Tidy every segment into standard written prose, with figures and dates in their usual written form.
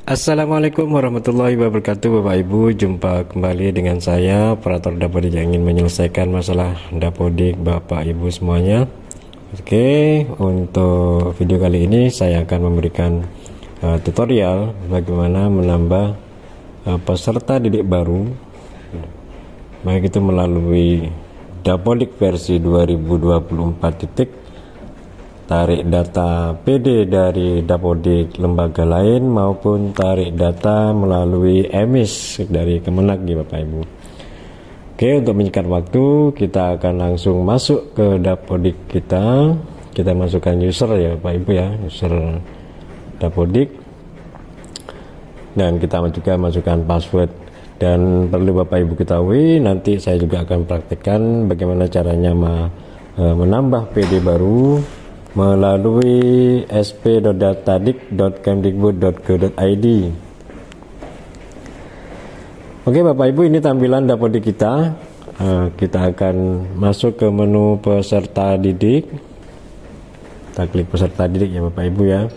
Assalamualaikum warahmatullahi wabarakatuh. Bapak Ibu, jumpa kembali dengan saya, operator Dapodik yang ingin menyelesaikan masalah Dapodik Bapak Ibu semuanya. Oke, untuk video kali ini saya akan memberikan tutorial bagaimana menambah peserta didik baru, baik itu melalui Dapodik versi 2024 tarik data PD dari Dapodik lembaga lain maupun tarik data melalui EMIS dari Kemenag ya Bapak Ibu. Oke, untuk menyingkat waktu kita akan langsung masuk ke Dapodik kita. Kita masukkan user ya Bapak Ibu ya, user Dapodik, dan kita juga masukkan password. Dan perlu Bapak Ibu ketahui, nanti saya juga akan praktekkan bagaimana caranya menambah PD baru melalui sp.datadik.kemdikbud.go.id. Oke Bapak Ibu, ini tampilan Dapodik kita. Kita akan masuk ke menu peserta didik. Kita klik peserta didik ya Bapak Ibu ya.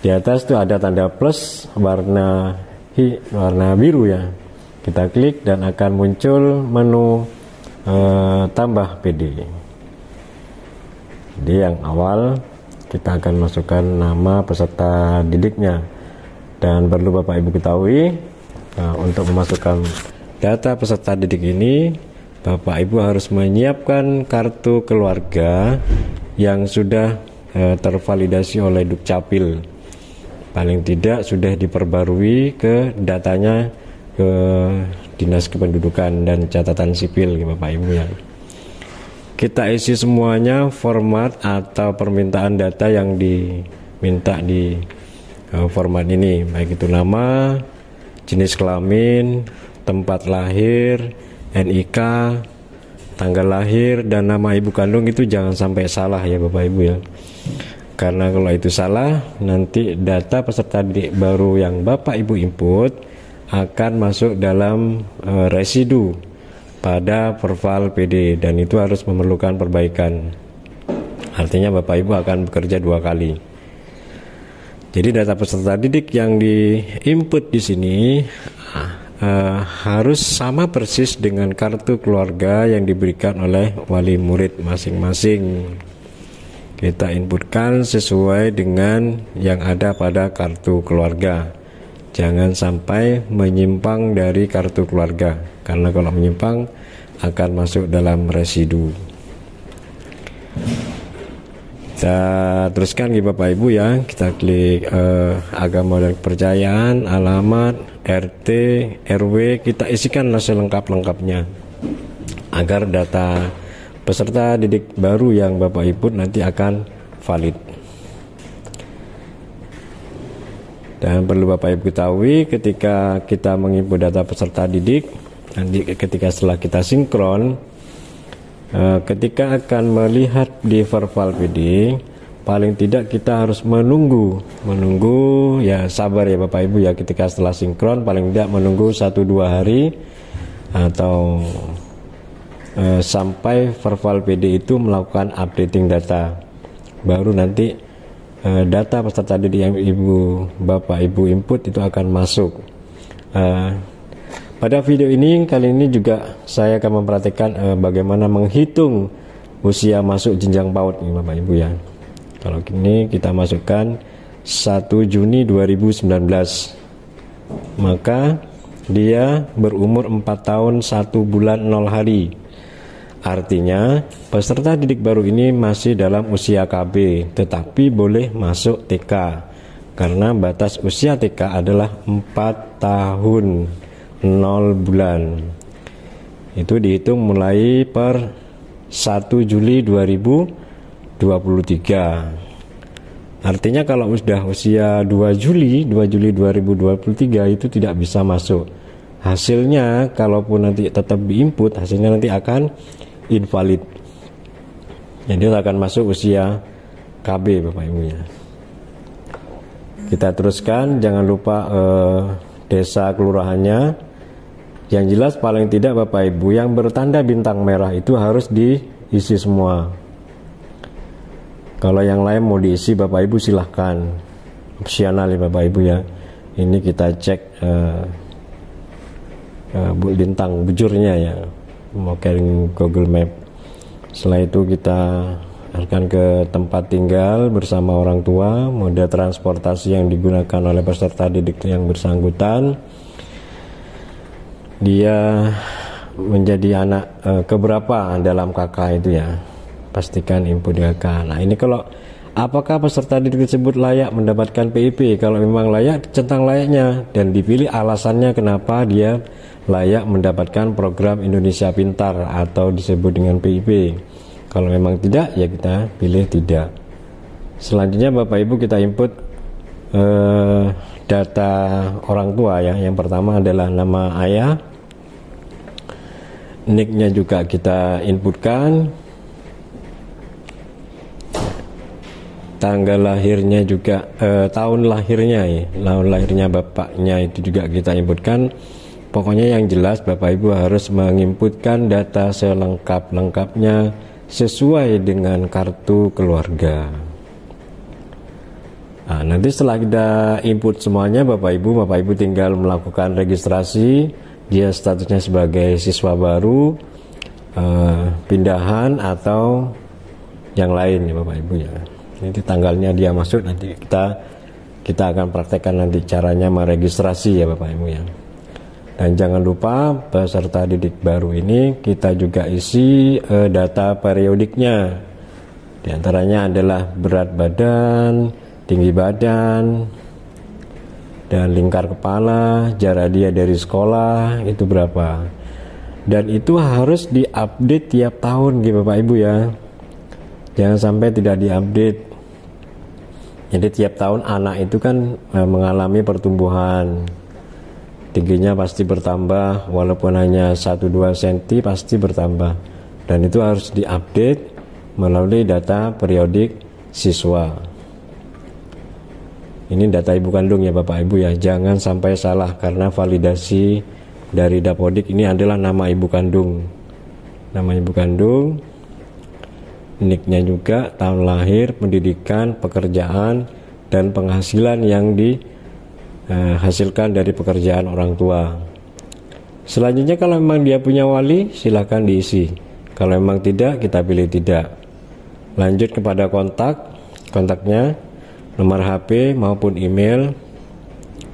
Di atas itu ada tanda plus warna biru ya. Kita klik dan akan muncul menu tambah PD. Jadi yang awal kita akan masukkan nama peserta didiknya, dan perlu Bapak Ibu ketahui untuk memasukkan data peserta didik ini Bapak Ibu harus menyiapkan kartu keluarga yang sudah tervalidasi oleh Dukcapil, paling tidak sudah diperbarui ke datanya ke Dinas Kependudukan dan Catatan Sipil ya Bapak Ibu ya. Kita isi semuanya format atau permintaan data yang diminta di format ini, baik itu nama, jenis kelamin, tempat lahir, NIK, tanggal lahir, dan nama ibu kandung. Itu jangan sampai salah ya Bapak Ibu ya, karena kalau itu salah nanti data peserta didik baru yang Bapak Ibu input akan masuk dalam residu pada profil PD, dan itu harus memerlukan perbaikan. Artinya Bapak Ibu akan bekerja dua kali. Jadi data peserta didik yang diinput di sini harus sama persis dengan kartu keluarga yang diberikan oleh wali murid masing-masing. Kita inputkan sesuai dengan yang ada pada kartu keluarga. Jangan sampai menyimpang dari kartu keluarga, karena kalau menyimpang akan masuk dalam residu. Kita teruskan ya Bapak Ibu ya. Kita klik agama dan kepercayaan, alamat, RT, RW. Kita isikan selengkap-lengkapnya agar data peserta didik baru yang Bapak input nanti akan valid. Dan perlu Bapak Ibu ketahui, ketika kita menginput data peserta didik, nanti ketika setelah kita sinkron, ketika akan melihat di verbal PD, paling tidak kita harus menunggu ya, sabar ya Bapak Ibu ya, ketika setelah sinkron paling tidak menunggu 1-2 hari atau sampai verbal PD itu melakukan updating data, baru nanti data peserta didik yang Bapak Ibu input itu akan masuk. Pada video ini kali ini juga saya akan mempraktikkan bagaimana menghitung usia masuk jenjang PAUD nih Bapak Ibu ya. Kalau gini kita masukkan 1 Juni 2019, maka dia berumur 4 tahun 1 bulan 0 hari. Artinya peserta didik baru ini masih dalam usia KB, tetapi boleh masuk TK, karena batas usia TK adalah 4 tahun 0 bulan. Itu dihitung mulai per 1 Juli 2023. Artinya kalau sudah usia 2 Juli 2023 itu tidak bisa masuk. Hasilnya kalaupun nanti tetap diinput, hasilnya nanti akan invalid. Jadi akan masuk usia KB Bapak Ibu ya. Kita teruskan, jangan lupa desa kelurahannya. Yang jelas paling tidak Bapak Ibu yang bertanda bintang merah itu harus diisi semua. Kalau yang lain mau diisi Bapak Ibu silahkan. opsional ya Bapak Ibu ya. Ini kita cek lintang bujurnya ya, memakai Google Map. Setelah itu kita akan ke tempat tinggal bersama orang tua, moda transportasi yang digunakan oleh peserta didik yang bersangkutan, dia menjadi anak keberapa dalam KK itu ya, pastikan input KK. Nah ini kalau apakah peserta didik tersebut layak mendapatkan PIP? Kalau memang layak, centang layaknya dan dipilih alasannya kenapa dia layak mendapatkan program Indonesia Pintar atau disebut dengan PIP. Kalau memang tidak, ya kita pilih tidak. Selanjutnya Bapak Ibu kita input data orang tua ya. Yang pertama adalah nama ayah, NIK-nya juga kita inputkan, tanggal lahirnya juga, tahun lahirnya ya, tahun lahirnya bapaknya itu juga kita inputkan. Pokoknya yang jelas Bapak Ibu harus menginputkan data selengkap-lengkapnya sesuai dengan kartu keluarga. Nah, nanti setelah kita input semuanya Bapak Ibu tinggal melakukan registrasi. Dia statusnya sebagai siswa baru, pindahan atau yang lain ya Bapak Ibu ya. Nanti tanggalnya dia masuk, nanti kita akan praktekkan nanti caranya meregistrasi ya Bapak Ibu ya. Dan jangan lupa peserta didik baru ini kita juga isi data periodiknya. Di antaranya adalah berat badan, tinggi badan, dan lingkar kepala, jarak dia dari sekolah itu berapa. Dan itu harus diupdate tiap tahun gitu Bapak Ibu ya. Jangan sampai tidak diupdate. Jadi tiap tahun anak itu kan mengalami pertumbuhan. Tingginya pasti bertambah, walaupun hanya 1-2 cm pasti bertambah. Dan itu harus diupdate melalui data periodik siswa. Ini data ibu kandung ya Bapak Ibu ya. Jangan sampai salah karena validasi dari Dapodik ini adalah nama ibu kandung. Nama ibu kandung, NIK-nya juga, tahun lahir, pendidikan, pekerjaan, dan penghasilan yang dihasilkan dari pekerjaan orang tua. Selanjutnya kalau memang dia punya wali, silahkan diisi. Kalau memang tidak, kita pilih tidak. Lanjut kepada kontaknya, nomor HP maupun email.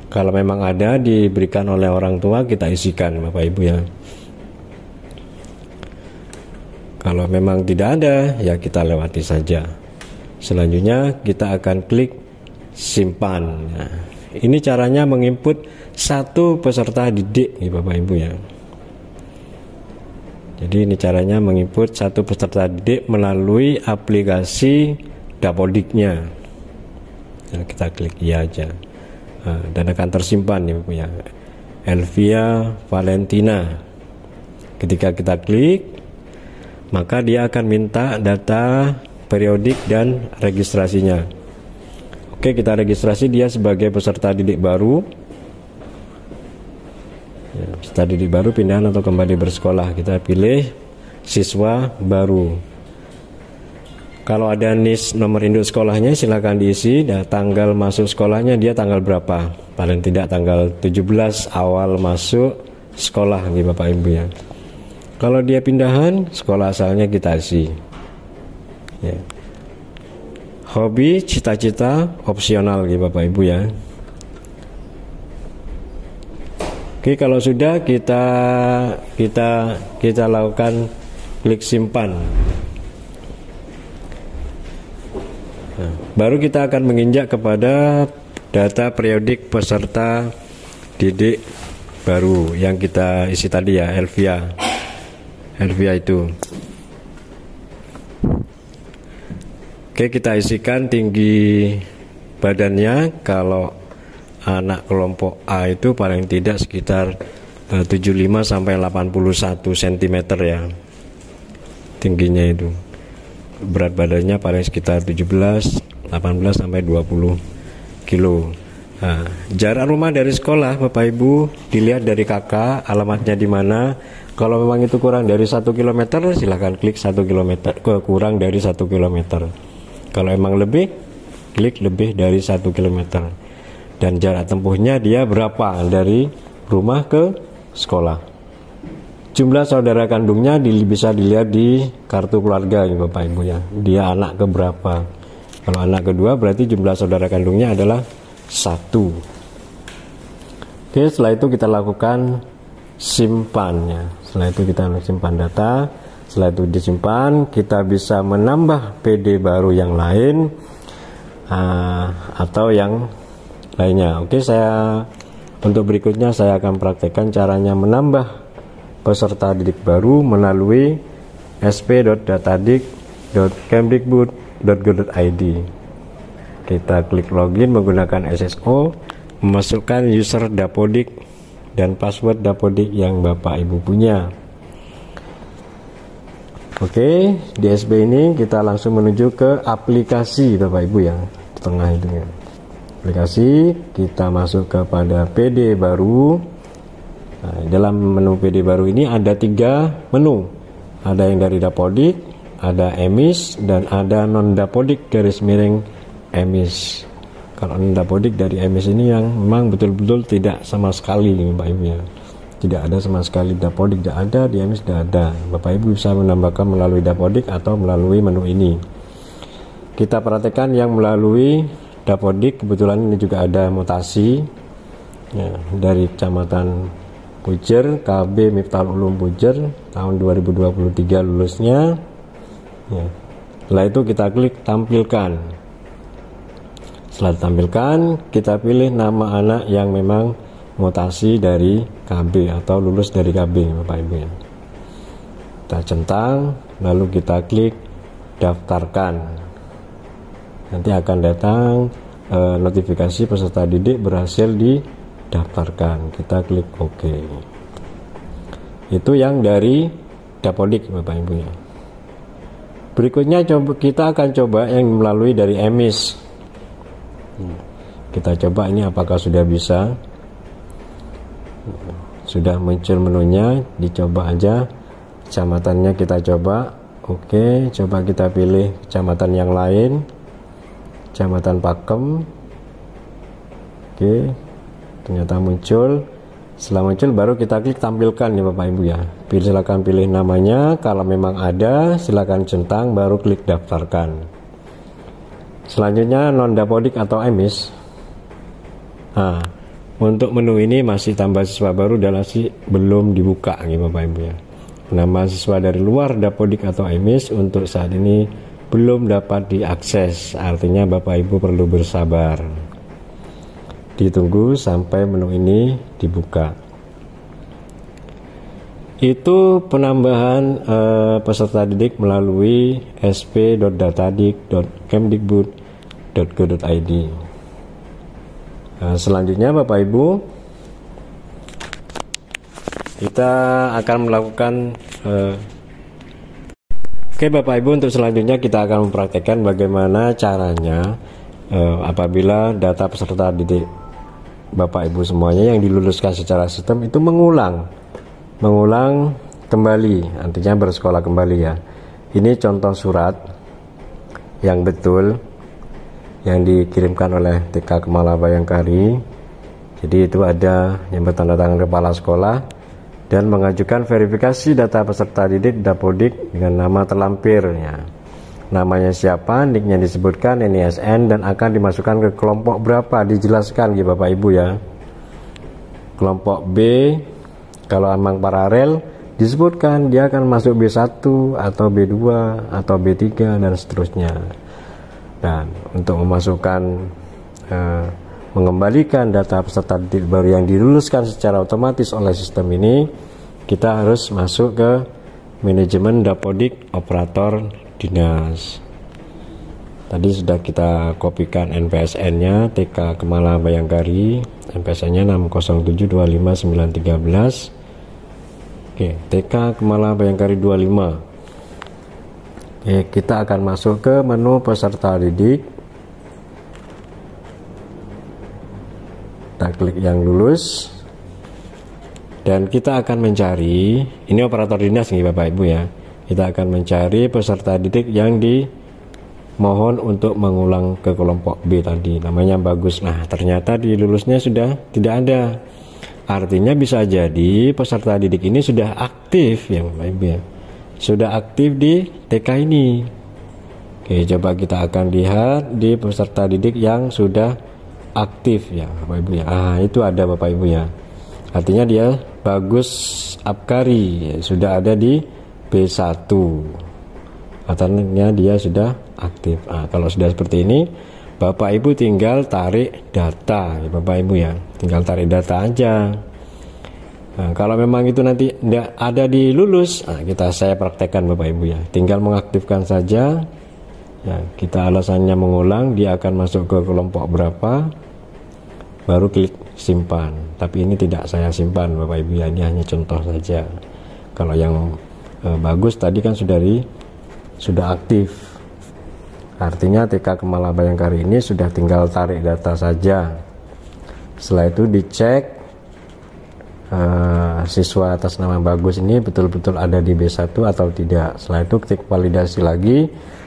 Kalau memang ada diberikan oleh orang tua, kita isikan Bapak Ibu ya. Kalau memang tidak ada, ya kita lewati saja. Selanjutnya kita akan klik simpan. Nah, ini caranya menginput satu peserta didik ya Bapak Ibu ya. Jadi ini caranya menginput satu peserta didik melalui aplikasi Dapodiknya. Nah, kita klik iya aja. Nah, dan akan tersimpan ya Bapak ya. Elvia Valentina. Ketika kita klik, maka dia akan minta data periodik dan registrasinya. Oke, kita registrasi dia sebagai peserta didik baru ya, peserta didik baru pindahan atau kembali bersekolah. Kita pilih siswa baru. Kalau ada NIS nomor induk sekolahnya silakan diisi, dan tanggal masuk sekolahnya dia tanggal berapa, paling tidak tanggal 17 awal masuk sekolah nih Bapak Ibu ya. Kalau dia pindahan, sekolah asalnya kita isi ya. Hobi, cita-cita, opsional gitu Bapak Ibu ya. Oke, kalau sudah kita lakukan klik simpan. Nah, baru kita akan menginjak kepada data periodik peserta didik baru yang kita isi tadi ya, Elvia itu. Oke, kita isikan tinggi badannya. Kalau anak kelompok A itu paling tidak sekitar 75 sampai 81 cm ya tingginya itu. Berat badannya paling sekitar 18 sampai 20 kilo. Nah, jarak rumah dari sekolah Bapak Ibu dilihat dari kakak, alamatnya di mana. Kalau memang itu kurang dari 1 km, silahkan klik 1 km, kurang dari 1 km. Kalau emang lebih, klik lebih dari 1 km. Dan jarak tempuhnya dia berapa dari rumah ke sekolah. Jumlah saudara kandungnya bisa dilihat di kartu keluarga ya Bapak Ibu ya. Dia anak keberapa. Kalau anak kedua berarti jumlah saudara kandungnya adalah 1. Oke, setelah itu kita lakukan simpannya. Setelah itu kita simpan data. Setelah itu disimpan, kita bisa menambah PD baru yang lain atau yang lainnya. Oke, untuk berikutnya saya akan praktekkan caranya menambah peserta didik baru melalui sp.datadik.kemdikbud.go.id. Kita klik login menggunakan SSO, memasukkan user Dapodik dan password Dapodik yang Bapak Ibu punya. Oke, di SB ini kita langsung menuju ke aplikasi Bapak Ibu ya, di tengah itu ya. Aplikasi, kita masuk kepada PD baru. Nah, dalam menu PD baru ini ada 3 menu. Ada yang dari Dapodik, ada emis, dan ada non Dapodik _emis. Kalau Dapodik dari emis ini yang memang betul-betul tidak sama sekali Bapak Ibu ya. Tidak ada sama sekali Dapodik, tidak ada, di emis tidak ada. Bapak Ibu bisa menambahkan melalui Dapodik atau melalui menu ini. Kita perhatikan yang melalui Dapodik, kebetulan ini juga ada mutasi ya, dari Kecamatan Pujer, KB Miftahul Ulum Pujer, tahun 2023 lulusnya ya. Setelah itu kita klik tampilkan. Setelah ditampilkan, kita pilih nama anak yang memang mutasi dari KB atau lulus dari KB Bapak Ibu ya. Kita centang, lalu kita klik daftarkan. Nanti akan datang notifikasi peserta didik berhasil didaftarkan. Kita klik OK. Itu yang dari Dapodik Bapak Ibu ya. Berikutnya kita akan coba yang melalui dari emis. Kita coba ini apakah sudah bisa. Sudah muncul menunya, dicoba aja. Kecamatannya kita coba. Oke, coba kita pilih kecamatan yang lain. Kecamatan Pakem. Oke, ternyata muncul. Setelah muncul baru kita klik tampilkan ya Bapak Ibu ya. Silakan pilih namanya. Kalau memang ada silakan centang, baru klik daftarkan. Selanjutnya non Dapodik atau emis. Nah, untuk menu ini masih tambah siswa baru dan masih belum dibuka nih Bapak Ibu ya. Nama siswa dari luar Dapodik atau emis untuk saat ini belum dapat diakses. Artinya Bapak Ibu perlu bersabar. Ditunggu sampai menu ini dibuka. Itu penambahan peserta didik melalui sp.datadik.kemdikbud.go.id. Selanjutnya Bapak Ibu, kita akan melakukan Oke Bapak Ibu, untuk selanjutnya kita akan mempraktekkan bagaimana caranya apabila data peserta didik Bapak Ibu semuanya yang diluluskan secara sistem itu mengulang kembali, artinya bersekolah kembali ya. Ini contoh surat yang betul yang dikirimkan oleh TK Kemala Bayangkari. Jadi itu ada yang bertanda tangan kepala sekolah dan mengajukan verifikasi data peserta didik Dapodik dengan nama terlampir ya. Namanya siapa, nicknya disebutkan, NISN, dan akan dimasukkan ke kelompok berapa, dijelaskan ya Bapak Ibu ya. Kelompok B kalau emang paralel disebutkan dia akan masuk B1 atau B2 atau B3 dan seterusnya. Dan untuk memasukkan mengembalikan data peserta didik baru yang diluluskan secara otomatis oleh sistem ini, kita harus masuk ke manajemen Dapodik operator dinas. Tadi sudah kita kopikan NPSN-nya TK Kemala Bayangkari, NPSN-nya 607259313. Oke, TK Kemala Bayangkari 25. Oke, kita akan masuk ke menu peserta didik. Kita klik yang lulus. Dan kita akan mencari, ini operator dinas nih Bapak Ibu ya. Kita akan mencari peserta didik yang mohon untuk mengulang ke kelompok B tadi, namanya bagus. Nah, ternyata di lulusnya sudah tidak ada. Artinya bisa jadi peserta didik ini sudah aktif ya Bapak Ibu ya. Sudah aktif di TK ini. Oke, coba kita akan lihat di peserta didik yang sudah aktif ya Bapak Ibu ya. Itu ada Bapak Ibu ya. Artinya dia bagus Abkari ya, sudah ada di B1. Artinya dia sudah aktif. Kalau sudah seperti ini, Bapak Ibu tinggal tarik data ya Bapak Ibu ya. Tinggal tarik data aja. Kalau memang itu nanti tidak ada di lulus, saya praktekkan Bapak Ibu ya. Tinggal mengaktifkan saja. Ya, kita alasannya mengulang, dia akan masuk ke kelompok berapa, baru klik simpan. Tapi ini tidak saya simpan Bapak Ibu ya, ini hanya contoh saja. Kalau yang bagus tadi kan sudah aktif. Artinya TK Kemala Bayangkari ini sudah tinggal tarik data saja. Setelah itu dicek siswa atas nama bagus ini betul-betul ada di B1 atau tidak. Setelah itu klik validasi lagi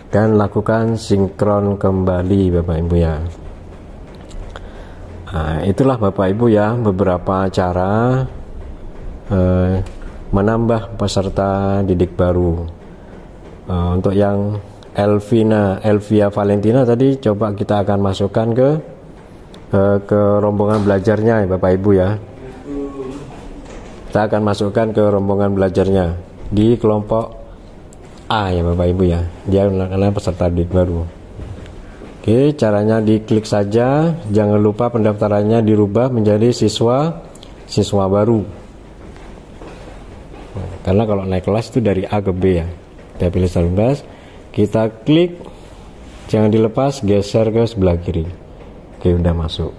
dan lakukan sinkron kembali Bapak Ibu ya. Itulah Bapak Ibu ya beberapa cara menambah peserta didik baru. Untuk yang Elvia Valentina tadi, coba kita akan masukkan ke rombongan belajarnya ya Bapak Ibu ya. Kita akan masukkan ke rombongan belajarnya di kelompok A ya Bapak Ibu ya. Dia karena peserta didik baru. Oke, caranya diklik saja. Jangan lupa pendaftarannya dirubah menjadi siswa baru. Karena kalau naik kelas itu dari A ke B ya. Kita pilih 19, kita klik, jangan dilepas, geser ke sebelah kiri. Oke, udah masuk.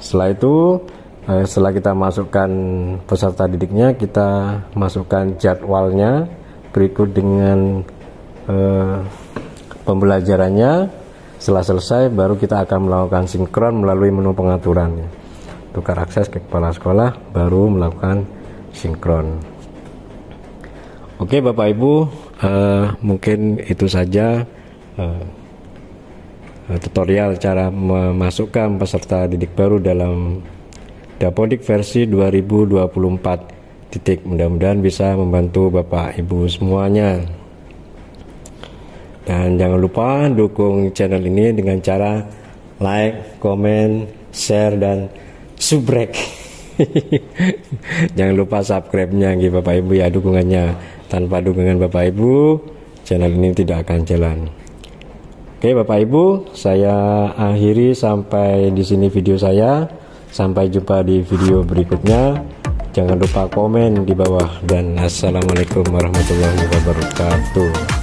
Setelah itu, setelah kita masukkan peserta didiknya, kita masukkan jadwalnya berikut dengan pembelajarannya. Setelah selesai, baru kita akan melakukan sinkron melalui menu pengaturan. Tukar akses ke kepala sekolah, baru melakukan sinkron. Oke Bapak Ibu, mungkin itu saja tutorial cara memasukkan peserta didik baru dalam Dapodik versi 2024. Mudah-mudahan bisa membantu Bapak Ibu semuanya. Dan jangan lupa dukung channel ini dengan cara like, komen, share, dan subrek. Jangan lupa subscribe-nya Bapak Ibu ya, dukungannya. Tanpa dukungan Bapak Ibu, channel ini tidak akan jalan. Oke Bapak Ibu, saya akhiri sampai di sini video saya. Sampai jumpa di video berikutnya. Jangan lupa komen di bawah, dan assalamualaikum warahmatullahi wabarakatuh.